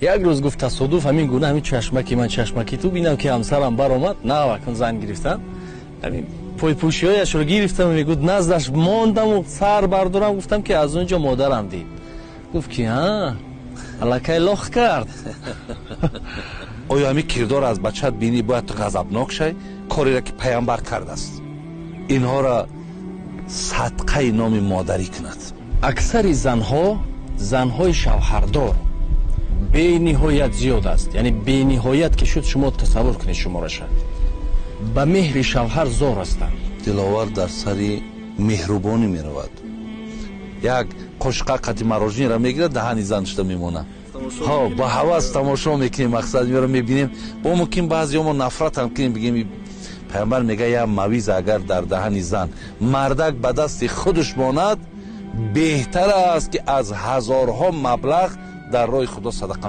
як рӯз гуфт тасодуф ҳамин гуна ҳамин чашмаки ман чашмаки ту бинам ки ҳамсарам баромад навакун зан гирифтам ҳамин пойпӯшиҳояшро гирифтам мегӯд наздаш мондаму сар бардорам гуфтам ки аз он ҷо модарам дид гуфт ки аллакай лох кард. оё ҳамин кирдор аз бачаат бинӣ бояд ғазабнок шай кореро ки пайғамбар кардааст инҳоро садқаи номи модарӣ кунад. аксари занҳои шавҳардор бениҳоят зиёд аст, яъне бениҳоят ки шуд шумо тасаввур кунед шумораша ба меҳри шавҳар зор ҳастанд. диловар дар сари меҳрубонӣ меравад. як қошиқа қати мороженеро мегирад даҳани зан шуда мемонад. ба ҳавас тамошо мекунем мақсад меро мебинем бо мумкин баъзеҳо мо нафратам кунем бигем пайғамбар мега як мавиза агар дар даҳани зан мардак ба дасти худаш монад беҳтар аст ки аз ҳазорҳо маблағ дар роҳи худо садақа